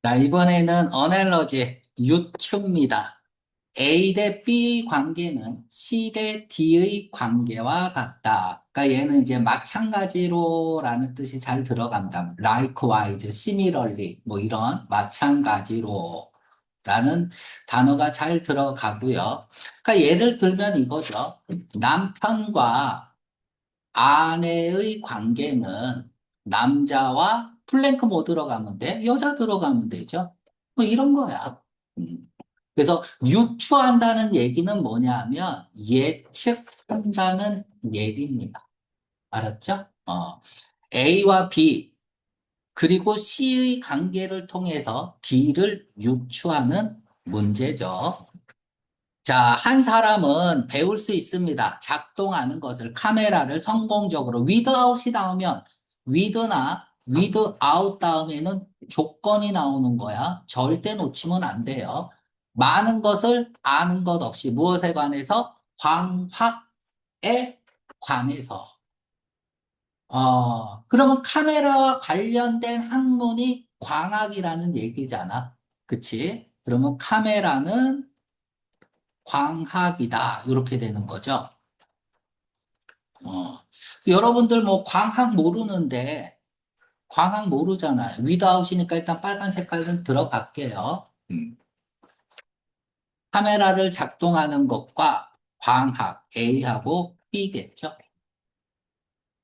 자, 이번에는 어넬러지 유추입니다. A 대 B 관계는 C 대 D의 관계와 같다. 그러니까 얘는 이제 마찬가지로라는 뜻이 잘 들어간다. likewise, similarly, 뭐 이런 마찬가지로라는 단어가 잘 들어가고요. 그러니까 예를 들면 이거죠. 남편과 아내의 관계는 남자와 플랭크 뭐 들어가면 돼? 여자 들어가면 되죠. 뭐 이런 거야. 음. 그래서 유추한다는 얘기는 뭐냐면 예측한다는 얘기입니다. 알았죠? A와 B 그리고 C의 관계를 통해서 D를 유추하는 문제죠. 자, 한 사람은 배울 수 있습니다. 작동하는 것을, 카메라를 성공적으로, without이 나오면, with나 without 다음에는 조건이 나오는 거야. 절대 놓치면 안 돼요. 많은 것을 아는 것 없이, 무엇에 관해서? 광학에 관해서. 그러면 카메라와 관련된 학문이 광학이라는 얘기잖아. 그치? 그러면 카메라는 광학이다. 이렇게 되는 거죠. 여러분들 뭐 광학 모르는데, 광학 모르잖아요. 위드아웃이니까 일단 빨간 색깔은 들어갈게요. 카메라를 작동하는 것과 광학, A하고 B겠죠.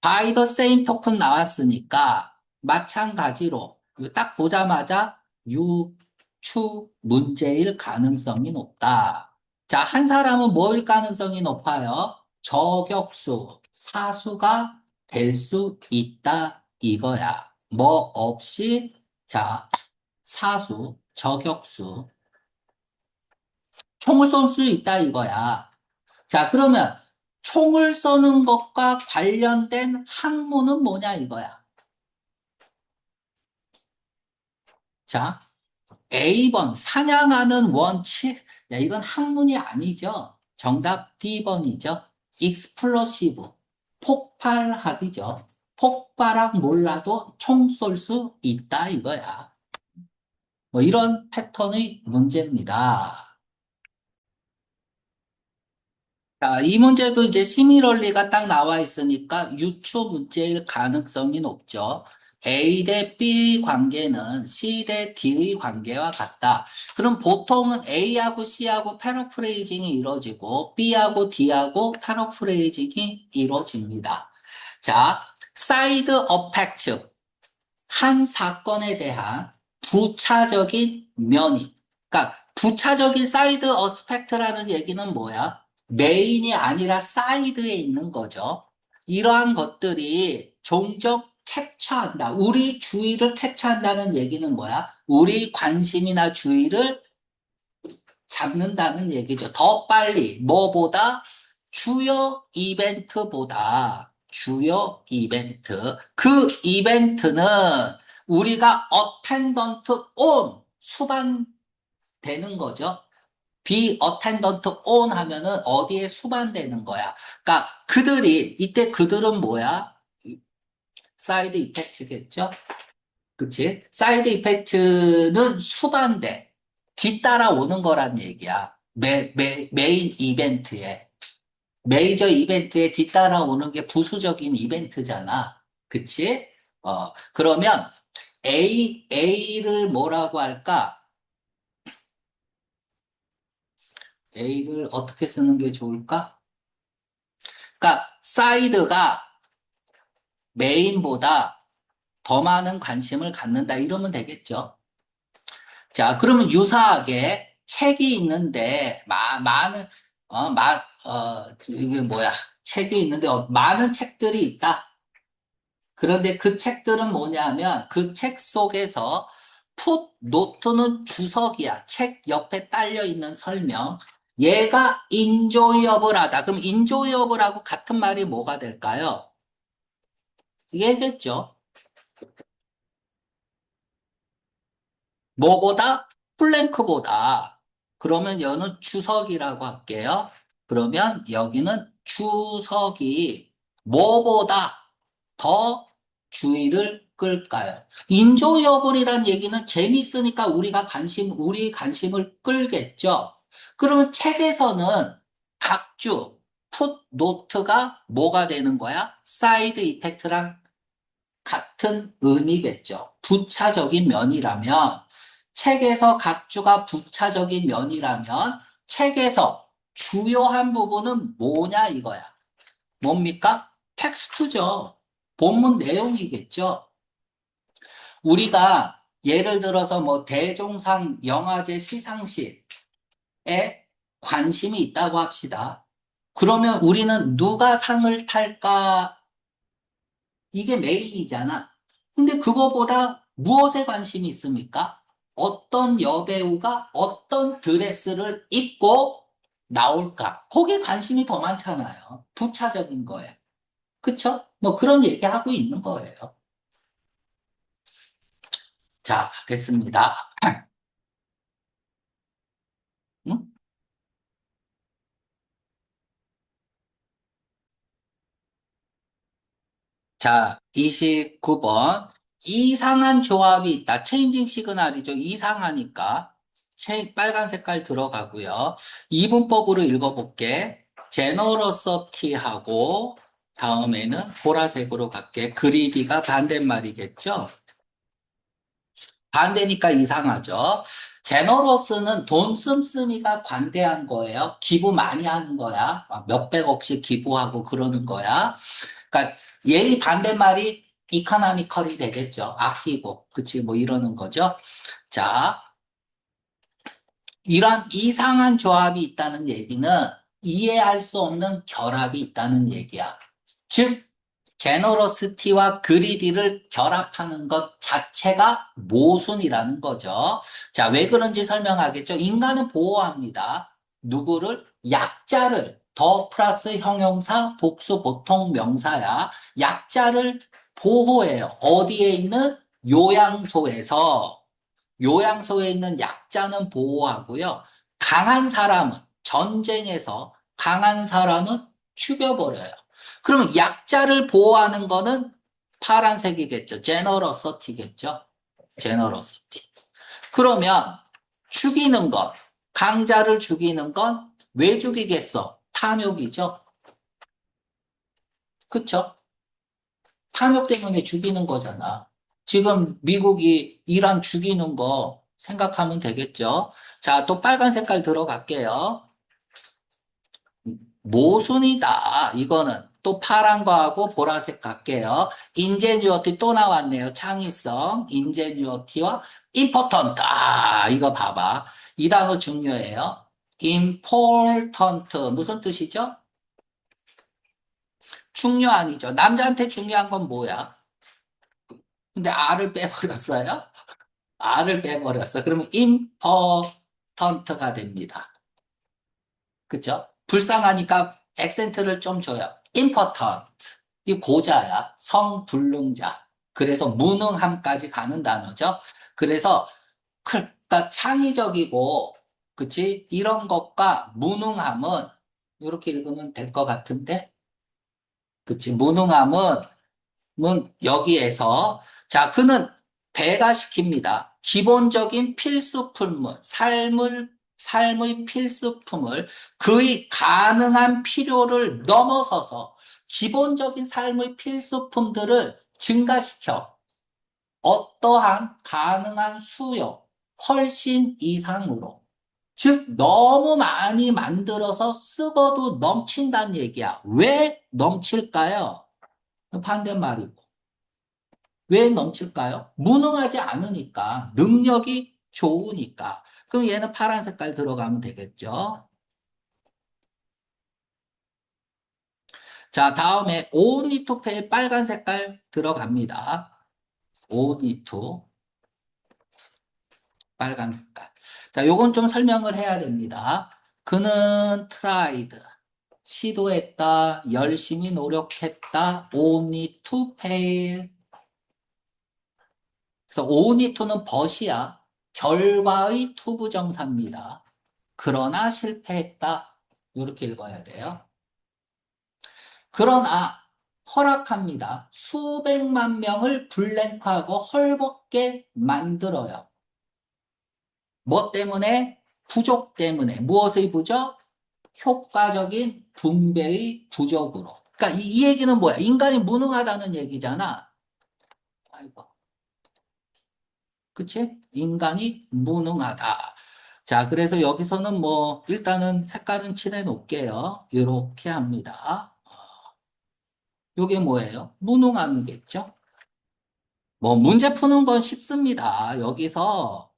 By the same token 나왔으니까, 마찬가지로, 이거 딱 보자마자 유추 문제일 가능성이 높다. 자, 한 사람은 뭐일 가능성이 높아요? 저격수, 사수가 될 수 있다, 이거야. 뭐 없이, 자, 사수, 저격수, 총을 쏠 수 있다, 이거야. 자, 그러면 총을 쏘는 것과 관련된 학문은 뭐냐, 이거야. 자, A번, 사냥하는 원칙. 야, 이건 학문이 아니죠. 정답 D번이죠. 익스플로시브. 폭발학이죠. 폭발학 몰라도 총 쏠 수 있다 이거야. 뭐 이런 패턴의 문제입니다. 자, 이 문제도 이제 시미럴리가 딱 나와 있으니까 유추 문제일 가능성이 높죠. A 대 B 관계는 C 대 D의 관계와 같다. 그럼 보통은 A하고 C하고 패러프레이징이 이루어지고 B하고 D하고 패러프레이징이 이루어집니다. 자, 사이드 어펙트. 한 사건에 대한 부차적인 면이. 그러니까 부차적인 사이드 어스펙트라는 얘기는 뭐야? 메인이 아니라 사이드에 있는 거죠. 이러한 것들이 종종 캡처한다. 우리 주의를 캡처한다는 얘기는 뭐야? 우리 관심이나 주의를 잡는다는 얘기죠. 더 빨리, 뭐보다? 주요 이벤트보다, 주요 이벤트. 그 이벤트는 우리가 attendant on, 수반되는 거죠. be attendant on 하면은 어디에 수반되는 거야. 그러니까 그들이, 이때 그들은 뭐야? 사이드 이펙트겠죠? 그치? 사이드 이펙트는 수반돼. 뒤따라오는 거란 얘기야. 메인 이벤트에. 메이저 이벤트에 뒤따라오는 게 부수적인 이벤트잖아. 그치? 그러면 A를 뭐라고 할까? A를 어떻게 쓰는 게 좋을까? 그러니까, 사이드가 메인보다 더 많은 관심을 갖는다. 이러면 되겠죠. 자, 그러면 유사하게 책이 있는데, 많은, 이게 뭐야. 책이 있는데, 많은 책들이 있다. 그런데 그 책들은 뭐냐면, 그 책 속에서 풋 노트는 주석이야. 책 옆에 딸려 있는 설명. 얘가 인조이어블하다. 그럼 인조이어블하고 같은 말이 뭐가 될까요? 얘겠죠. 뭐보다? 플랭크보다. 그러면 여는 주석이라고 할게요. 그러면 여기는 주석이 뭐보다 더 주의를 끌까요? 인조여불이란 얘기는 재밌으니까 우리 관심을 끌겠죠. 그러면 책에서는 각주, 풋노트가 뭐가 되는 거야? 사이드 이펙트랑 같은 의미겠죠. 부차적인 면이라면, 책에서 각주가 부차적인 면이라면, 책에서 주요한 부분은 뭐냐 이거야. 뭡니까? 텍스트죠. 본문 내용이겠죠. 우리가 예를 들어서 뭐 대종상 영화제 시상식에 관심이 있다고 합시다. 그러면 우리는 누가 상을 탈까? 이게 메인이잖아. 근데 그거보다 무엇에 관심이 있습니까? 어떤 여배우가 어떤 드레스를 입고 나올까? 거기에 관심이 더 많잖아요. 부차적인 거에. 그쵸? 뭐 그런 얘기하고 있는 거예요. 자, 됐습니다. 응? 자, 29번. 이상한 조합이 있다. 체인징 시그널이죠. 이상하니까. 빨간 색깔 들어가고요. 이분법으로 읽어볼게. 제너러서티하고 다음에는 보라색으로 갈게. 그리디가 반대말이겠죠? 반대니까 이상하죠. 제너러스는 돈 씀씀이가 관대한 거예요. 기부 많이 하는 거야. 몇백억씩 기부하고 그러는 거야. 그러니까 예의 반대말이 이코노미컬이 되겠죠. 아끼고, 그치, 뭐 이러는 거죠. 자, 이런 이상한 조합이 있다는 얘기는 이해할 수 없는 결합이 있다는 얘기야. 즉, 제너러시티와 그리디를 결합하는 것 자체가 모순이라는 거죠. 자, 왜 그런지 설명하겠죠. 인간은 보호합니다. 누구를? 약자를. 더 플러스 형용사, 복수 보통 명사야. 약자를 보호해요. 어디에 있는? 요양소에서. 요양소에 있는 약자는 보호하고요. 강한 사람은, 전쟁에서 강한 사람은 죽여버려요. 그러면 약자를 보호하는 거는 파란색이겠죠. 제너러서티겠죠. 제너러서티. 그러면 죽이는 것, 강자를 죽이는 건 왜 죽이겠어? 탐욕이죠. 그쵸? 탐욕 때문에 죽이는 거잖아. 지금 미국이 이란 죽이는 거 생각하면 되겠죠. 자, 또 빨간 색깔 들어갈게요. 모순이다. 이거는 또 파란 거하고 보라색 갈게요. 인제뉴어티 또 나왔네요. 창의성, 인제뉴어티와 임포턴트. 아, 이거 봐봐. 이 단어 중요해요. important 무슨 뜻이죠? 중요한이죠. 남자한테 중요한 건 뭐야? 근데 R을 빼버렸어요. R을 빼버렸어. 그러면 important가 됩니다. 그쵸? 불쌍하니까 액센트를 좀 줘요. important. 이 고자야. 성불능자. 그래서 무능함까지 가는 단어죠. 그래서 그러니까 창의적이고 그치? 이런 것과 무능함은 이렇게 읽으면 될 것 같은데 그치? 무능함은 여기에서 자 그는 배가시킵니다. 기본적인 필수품을 삶의 필수품을 그의 가능한 필요를 넘어서서 기본적인 삶의 필수품들을 증가시켜 어떠한 가능한 수요 훨씬 이상으로 즉 너무 많이 만들어서 쓰고도 넘친다는 얘기야. 왜 넘칠까요? 반대말이고. 왜 넘칠까요? 무능하지 않으니까, 능력이 좋으니까. 그럼 얘는 파란 색깔 들어가면 되겠죠? 자, 다음에 only to pay 빨간 색깔 들어갑니다. only to 빨간 색깔. 자, 요건 좀 설명을 해야 됩니다. 그는 tried. 시도했다, 열심히 노력했다, only to fail. 그래서 only to는 but이야. 결과의 투부정사입니다. 그러나 실패했다. 이렇게 읽어야 돼요. 그러나 허락합니다. 수백만 명을 블랭크하고 헐벗게 만들어요. 뭐 때문에? 부족 때문에. 무엇의 부족? 효과적인 분배의 부족으로. 그러니까 이 얘기는 뭐야? 인간이 무능하다는 얘기잖아. 아이고. 그치? 인간이 무능하다. 자, 그래서 여기서는 뭐, 일단은 색깔은 칠해 놓을게요. 이렇게 합니다. 요게 뭐예요? 무능함이겠죠? 뭐, 문제 푸는 건 쉽습니다. 여기서,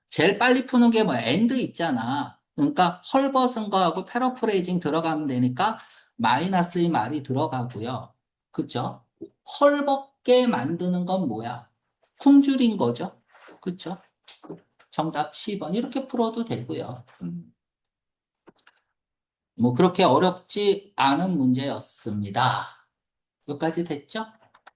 제일 빨리 푸는 게 뭐야? 엔드 있잖아. 그러니까, 헐벗은 거하고 패러프레이징 들어가면 되니까, 마이너스의 말이 들어가고요. 그쵸? 헐벗게 만드는 건 뭐야? 굶주린 거죠. 그쵸? 정답 10번 이렇게 풀어도 되고요. 뭐 그렇게 어렵지 않은 문제였습니다. 여기까지 됐죠?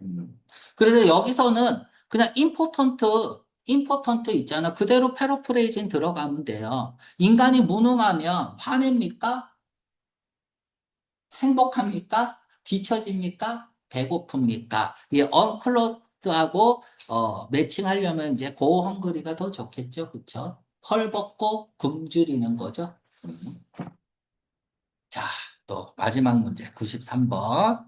음. 그래서 여기서는 그냥 임포턴트 있잖아. 그대로 패러프레이징 들어가면 돼요. 인간이 무능하면 화냅니까? 행복합니까? 뒤처집니까? 배고픕니까? 이 언클로스하고 매칭하려면 이제 고헝그리가 더 좋겠죠, 그쵸? 헐벗고 굶주리는 거죠. 음. 자, 또 마지막 문제 93번.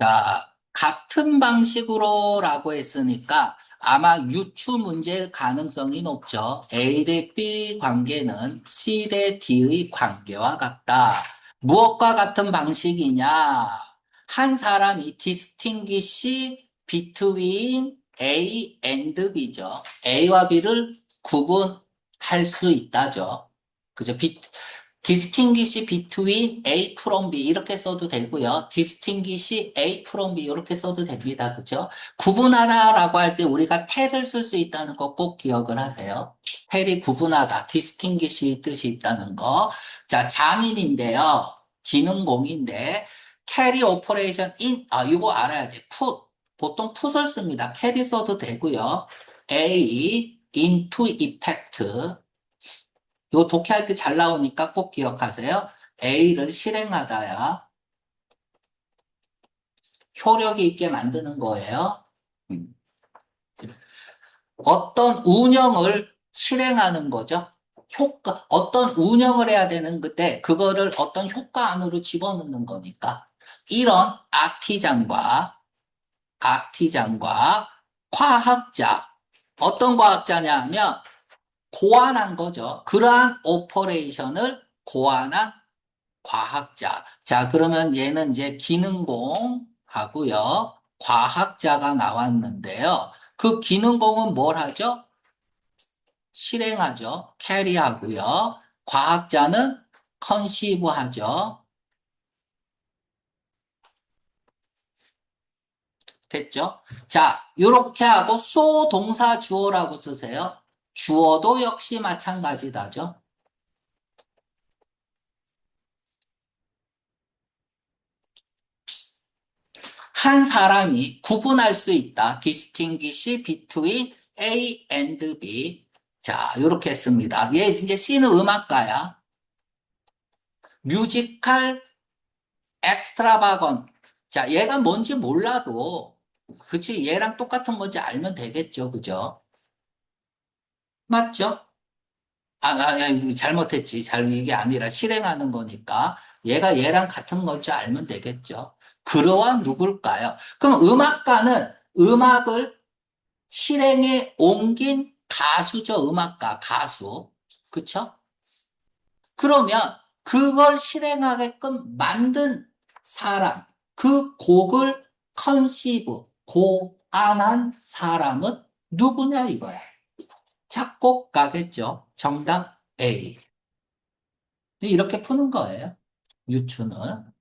자, 같은 방식으로라고 했으니까 아마 유추 문제일 가능성이 높죠. A 대 B 관계는 C 대 D의 관계와 같다. 무엇과 같은 방식이냐? 한 사람이 distinguish between A and B죠. A와 B를 구분할 수 있다죠. 그죠? distinguish between A from B 이렇게 써도 되고요. distinguish A from B 이렇게 써도 됩니다. 그죠? 구분하다라고 할 때 우리가 텔을 쓸 수 있다는 거 꼭 기억을 하세요. 텔이 구분하다, distinguish 뜻이 있다는 거. 자, 장인인데요. 기능공인데 carry operation in 이거 알아야 돼. put 보통 put을 씁니다. carry 써도 되고요. A into effect 이거 독해할 때 잘 나오니까 꼭 기억하세요. A를 실행하다야 효력이 있게 만드는 거예요. 음. 어떤 운영을 실행하는 거죠. 어떤 운영을 해야 되는 그때 그거를 어떤 효과 안으로 집어넣는 거니까. 이런 아티장과 과학자. 어떤 과학자냐 하면 고안한 거죠. 그러한 오퍼레이션을 고안한 과학자. 자, 그러면 얘는 이제 기능공 하고요. 과학자가 나왔는데요. 그 기능공은 뭘 하죠? 실행하죠. 캐리하고요. 과학자는 컨시브 하죠. 됐죠? 자, 요렇게 하고 so 동사 주어라고 쓰세요. 주어도 역시 마찬가지다죠. 한 사람이 구분할 수 있다. distinguish between A and B. 자, 이렇게 했습니다. 얘 이제 C는 음악가야. 뮤지컬 엑스트라바건. 자, 얘가 뭔지 몰라도, 그치, 얘랑 똑같은 건지 알면 되겠죠. 그죠? 맞죠? 잘못했지. 이게 아니라 실행하는 거니까. 얘가 얘랑 같은 건지 알면 되겠죠. 그러한 누굴까요? 그럼 음악가는 음악을 실행에 옮긴 가수죠, 음악가, 가수. 그쵸? 그러면 그걸 실행하게끔 만든 사람, 그 곡을 컨시브, 고안한 사람은 누구냐 이거야. 작곡가겠죠. 정답 A. 이렇게 푸는 거예요. 유추는.